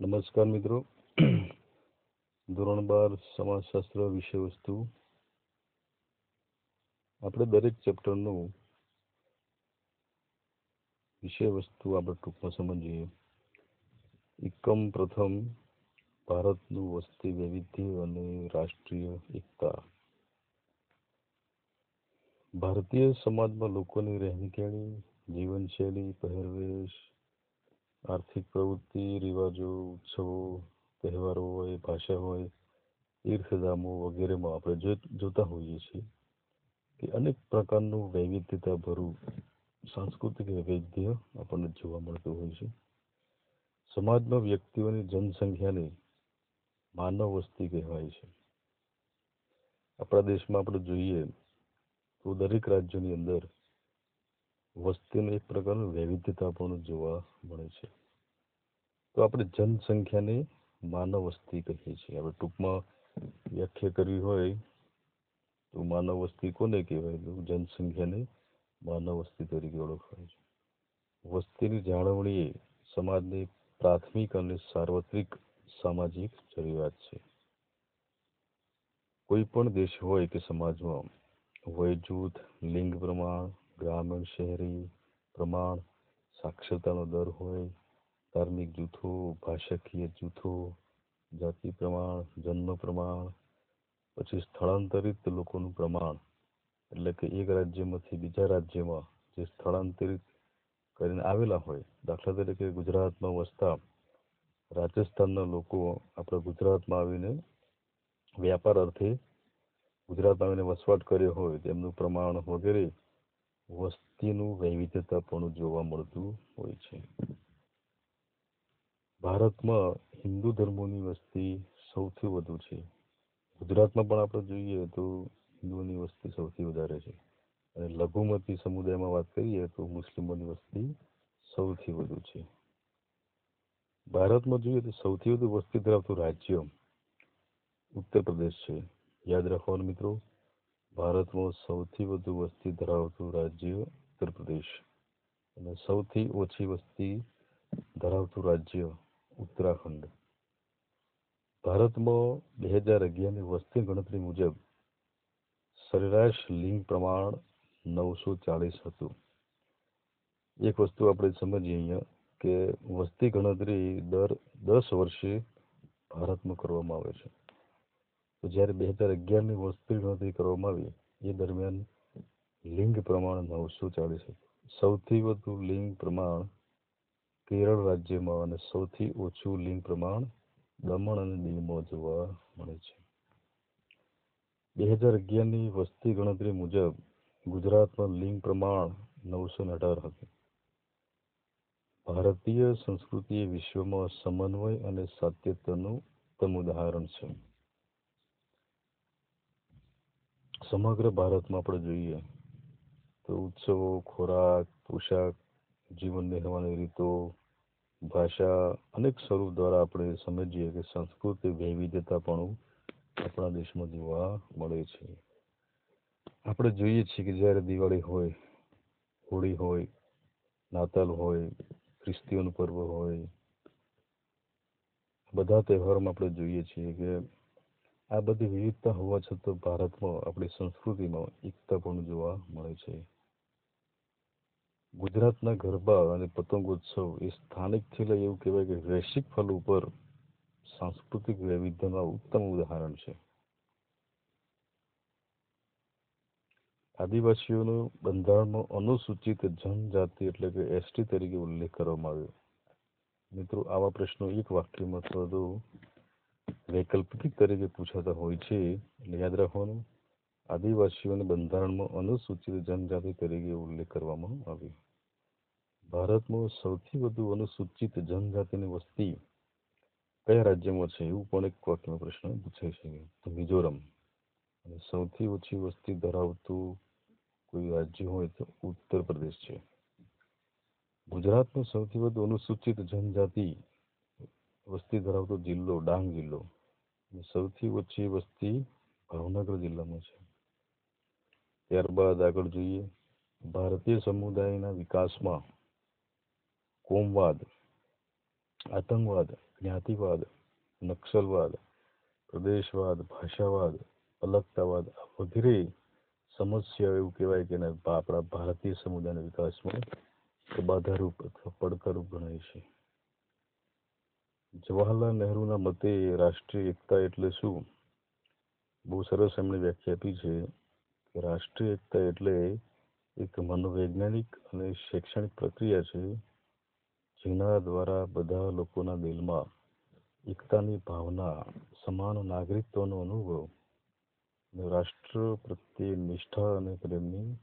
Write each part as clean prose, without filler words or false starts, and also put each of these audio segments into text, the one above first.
નમસ્કાર મિત્રો. ધોરણ 12 સમાજશાસ્ત્ર વિષય વસ્તુ. આપણે દરેક ચેપ્ટરનું વિષય વસ્તુ આપણે ટૂંકમાં સમજીએ. એકમ પ્રથમ, ભારતનું વસ્તી વૈવિધ્ય અને રાષ્ટ્રીય એકતા. ભારતીય સમાજમાં લોકોની રહેણીકરણી, જીવનશૈલી, પહેરવેશ, આર્થિક પ્રવૃત્તિ, રિવાજો, ઉત્સવો, તહેવારો હોય, ભાષા હોય, તીર્થધામો વગેરેમાં આપણે જોતા હોઈએ છીએ કે અનેક પ્રકારનું વૈવિધ્યતાભરું સાંસ્કૃતિક વૈવિધ્ય આપણને જોવા મળતું હોય છે. સમાજમાં વ્યક્તિઓની જનસંખ્યાને માનવ વસ્તી કહેવાય છે. આપણા દેશમાં આપણે જોઈએ તો દરેક રાજ્યોની અંદર વસ્તીનું એક પ્રકારનું વૈવિધ્યતા પણ જોવા મળે છે. તો આપણે જનસંખ્યાને માનવ વસ્તી કહીએ છીએ. આપણે ટૂંકમાં વ્યાખ્યા કરવી હોય તો માનવ વસ્તી કોને કહેવાય? તો જનસંખ્યાને માનવ વસ્તી તરીકે ઓળખાય છે. વસ્તીની જાળવણી એ સમાજની પ્રાથમિક અને સાર્વત્રિક સામાજિક જરૂરિયાત છે. કોઈ પણ દેશ હોય કે સમાજમાં વય જૂથ, લિંગ પ્રમાણ, ગ્રામીણ શહેરી પ્રમાણ, સાક્ષરતાનો દર હોય, ધાર્મિક જૂથો, ભાષાકીય જૂથો, જાતિ પ્રમાણ, જન્મ પ્રમાણ, પછી સ્થળાંતરિત લોકોનું પ્રમાણ, એટલે કે એક રાજ્યમાંથી બીજા રાજ્યમાં જે સ્થળાંતરિત કરીને આવેલા હોય, દાખલા તરીકે ગુજરાતમાં વસતા રાજસ્થાનના લોકો આપણા ગુજરાતમાં આવીને વ્યાપાર અર્થે ગુજરાતમાં આવીને વસવાટ કર્યો હોય તેમનું પ્રમાણ વગેરે વસ્તીનું વૈવિધ્યતા પણ જોવા મળતું હોય છે. ભારતમાં હિન્દુ ધર્મોની વસ્તી સૌથી વધુ છે. ગુજરાતમાં પણ આપણે જોઈએ તો હિન્દુઓની વસ્તી સૌથી વધારે છે અને લઘુમતી સમુદાયમાં વાત કરીએ તો મુસ્લિમોની વસ્તી સૌથી વધુ છે. ભારતમાં જોઈએ તો સૌથી વધુ વસ્તી ધરાવતું રાજ્ય ઉત્તર પ્રદેશ છે. યાદ રાખવાનું મિત્રો, ભારતમાં સૌથી વધુ વસ્તી ધરાવતું રાજ્ય ઉત્તર પ્રદેશ અને સૌથી ઓછી વસ્તી ધરાવતું રાજ્ય ઉત્તરાખંડ. ભારતમાં 2011ની વસ્તી ગણતરી મુજબ સરેરાશ લિંગ પ્રમાણ 940 હતું. એક વસ્તુ આપણે સમજીએ અહીંયા કે વસ્તી ગણતરી દર 10 વર્ષે ભારતમાં કરવામાં આવે છે. તો જ્યારે 2011ની વસ્તી ગણતરી કરવામાં આવી એ દરમિયાન લિંગ પ્રમાણ 940 હતું. સૌથી વધુ લિંગ પ્રમાણ કેરળ રાજ્યમાં અને સૌથી ઓછું લિંગ પ્રમાણ દમણ અને દીવમાં જોવા મળે છે. 2011ની વસ્તી ગણતરી મુજબ ગુજરાતમાં લિંગ પ્રમાણ 918 હતું. ભારતીય સંસ્કૃતિ એ વિશ્વમાં સમન્વય અને સાત્યતાનું ઉત્તમ ઉદાહરણ છે. સમગ્ર ભારતમાં આપણે જોઈએ તો ઉત્સવો, ખોરાક, પોશાક, જીવન નિર્વાહની રીતો, ભાષા અનેક સ્વરૂપ દ્વારા આપણે સમજીએ કે સંસ્કૃતિ વૈવિધ્યતા પણ આપણા દેશમાં જોવા મળે છે. આપણે જોઈએ છીએ કે જ્યારે દિવાળી હોય, હોળી હોય, નાતાલ હોય, ખ્રિસ્તીઓનું પર્વ હોય, બધા તહેવારોમાં આપણે જોઈએ છીએ કે આ બધી વિવિધતા હોવા છતાં ભારતમાં આપણી સંસ્કૃતિમાં એકતા પણ જોવા મળે છે. ગુજરાતના ગરબા અને પતંગોત્સવ એ સ્થાનિકથી લઈ એવું કહેવાય કે વૈશ્વિક ફલ ઉપર સાંસ્કૃતિક વૈવિધ્યના ઉત્તમ ઉદાહરણ છે. આદિવાસીઓનો બંધારણમાં અનુસૂચિત જનજાતિ એટલે કે એસટી તરીકે ઉલ્લેખ કરવામાં આવ્યો. મિત્રો, આવા પ્રશ્નો એક વાક્યમાં અથવા તો વૈકલ્પિક તરીકે પૂછાતા હોય છે, એટલે યાદ રાખવાનું, આદિવાસીઓને બંધારણમાં અનુસૂચિત જનજાતિ તરીકે ઉલ્લેખ કરવામાં આવ્યો. ભારતમાં સૌથી વધુ અનુસૂચિત જનજાતિની વસ્તી કયા રાજ્યમાં છે એવું પણ એક વાક્યમાં પ્રશ્ન પૂછાય છે. તો મિઝોરમ. અને સૌથી ઓછી વસ્તી ધરાવતું કોઈ રાજ્ય હોય તો ઉત્તર પ્રદેશ છે. ગુજરાતનો સૌથી વધુ અનુસૂચિત જનજાતિ વસ્તી ધરાવતો જિલ્લો ડાંગ જિલ્લો. સૌથી ઓછી વસ્તી ભાવનગર જિલ્લામાં છે. ત્યારબાદ આગળ જોઈએ, ભારતીય સમુદાયના વિકાસમાં કોમવાદ, આતંકવાદ જ્ઞાતિવાદ, નક્સલવાદ, પ્રદેશવાદ, ભાષાવાદ, અલગતાવાદ વગેરે સમસ્યાઓ એવું કહેવાય કે આપણા ભારતીય સમુદાયના વિકાસમાં બાધારૂપ અથવા પડકારરૂપ ગણાય છે. જવાહરલાલ નહેરુના મતે રાષ્ટ્રીય એકતા એટલે શું? બહુ સરસ એમણે વ્યાખ્યા આપી છે કે રાષ્ટ્રીય એકતા એટલે એક મનોવૈજ્ઞાનિક અને શૈક્ષણિક પ્રક્રિયા છે જેના દ્વારા બધા લોકોના દિલમાં એકતાની ભાવના, સમાન નાગરિકત્વનો અનુભવ, રાષ્ટ્ર પ્રત્યે નિષ્ઠા અને પ્રેમની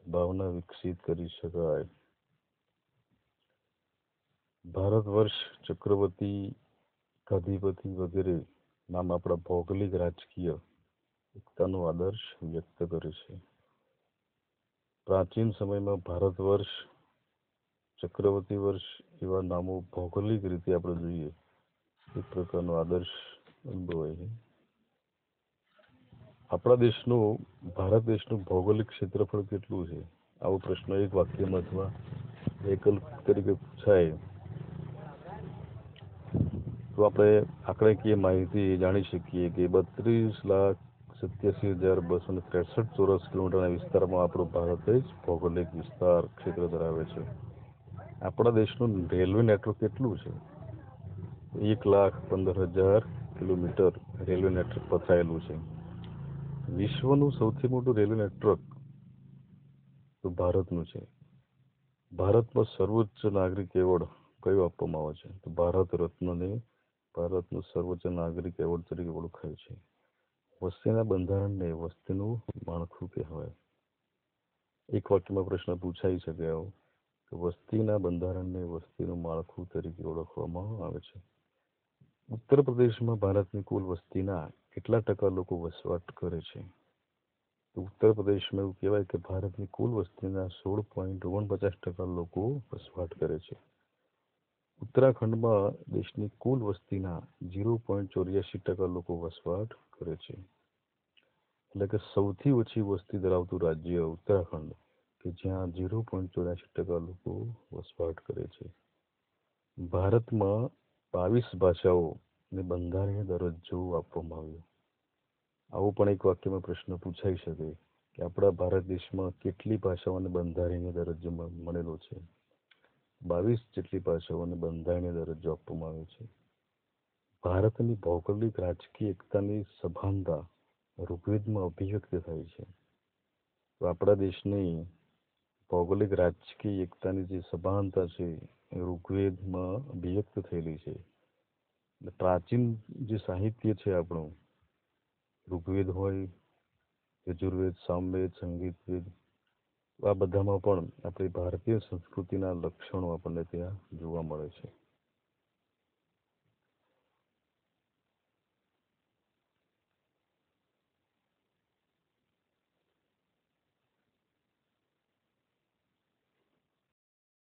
ભાવના વિકસિત કરી શકાય. ભારત વર્ષ, ચક્રવર્તી, ગાદીપતિ વગેરે નામ આપણા ભૌગોલિક રાજકીય એકતાનો આદર્શ વ્યક્ત કરે છે. પ્રાચીન સમયમાં ભારત વર્ષ, ચક્રવર્તી વર્ષ એવા નામો ભૌગોલિક રીતે આપણે જોઈએ એક પ્રકારનો આદર્શ અનુભવાય છે. આપણા દેશનું, ભારત દેશનું ભૌગોલિક ક્ષેત્રફળ કેટલું છે? આવો પ્રશ્ન એક વાક્યમાં અથવા વૈકલ્પિક તરીકે પૂછાય તો આપણે આંકડાકીય માહિતી જાણી શકીએ કે 32,87,263 ચોરસ કિલોમીટરના વિસ્તારમાં આપણો ભારત જ ભૌગોલિક વિસ્તાર ક્ષેત્ર ધરાવે છે. આપણા દેશનું રેલવે નેટવર્ક કેટલું છે? 1,15,000 કિલોમીટર રેલવે નેટવર્ક પથરાયેલું છે. વિશ્વનું સૌથી મોટું રેલવે નેટવર્ક તો ભારતનું છે. ભારતમાં સર્વોચ્ચ નાગરિક એવોર્ડ કયો આપવામાં આવે છે? તો ભારત રત્નને ભારતનું સર્વોચ્ચ નાગરિક એવોર્ડ તરીકે ઓળખાય છે. વસ્તીના બંધારણને વસ્તીનું માળખું કહેવાય. એક વાક્યમાં પ્રશ્ન પૂછાઈ શકે આવો કે વસ્તીના બંધારણને વસ્તીનું માળખું તરીકે ઓળખવામાં આવે છે. ઉત્તર પ્રદેશમાં ભારતની કુલ વસ્તીના કેટલા ટકા લોકો વસવાટ કરે છે? તો ઉત્તર પ્રદેશમાં એવું કહેવાય કે ભારતની કુલ વસ્તીના 16.49% લોકો વસવાટ કરે છે. ઉત્તરાખંડમાં દેશની કુલ વસ્તીના 0.84% લોકો વસવાટ કરે છે. એટલે કે સૌથી ઓછી વસ્તી ધરાવતું રાજ્ય ઉત્તરાખંડ કે જ્યાં 0.84% લોકો વસવાટ કરે છે. ભારતમાં 22 ભાષાઓને બંધારણીય દરજ્જો આપવામાં આવ્યો. આવો પણ એક વાક્યમાં પ્રશ્ન પૂછાઈ શકે કે આપણા ભારત દેશમાં કેટલી ભાષાઓને બંધારણીય દરજ્જો મળેલો છે? 22 જેટલી ભાષાઓને બંધારણીય દરજ્જો આપવામાં આવ્યો છે. ભારતની ભૌગોલિક રાજકીય એકતાની સભાનતા ઋગ્વેદમાં અભિવ્યક્ત થાય છે. તો આપણા દેશની ભૌગોલિક રાજકીય એકતાની જે સભાનતા છે એ ઋગ્વેદમાં અભિવ્યક્ત થયેલી છે. પ્રાચીન જે સાહિત્ય છે આપણું, ઋગ્વેદ હોય, યજુર્વેદ, સામવેદ, સંગીતવેદ, આ બધામાં પણ આપણી ભારતીય સંસ્કૃતિના લક્ષણો આપણને ત્યાં જોવા મળે છે.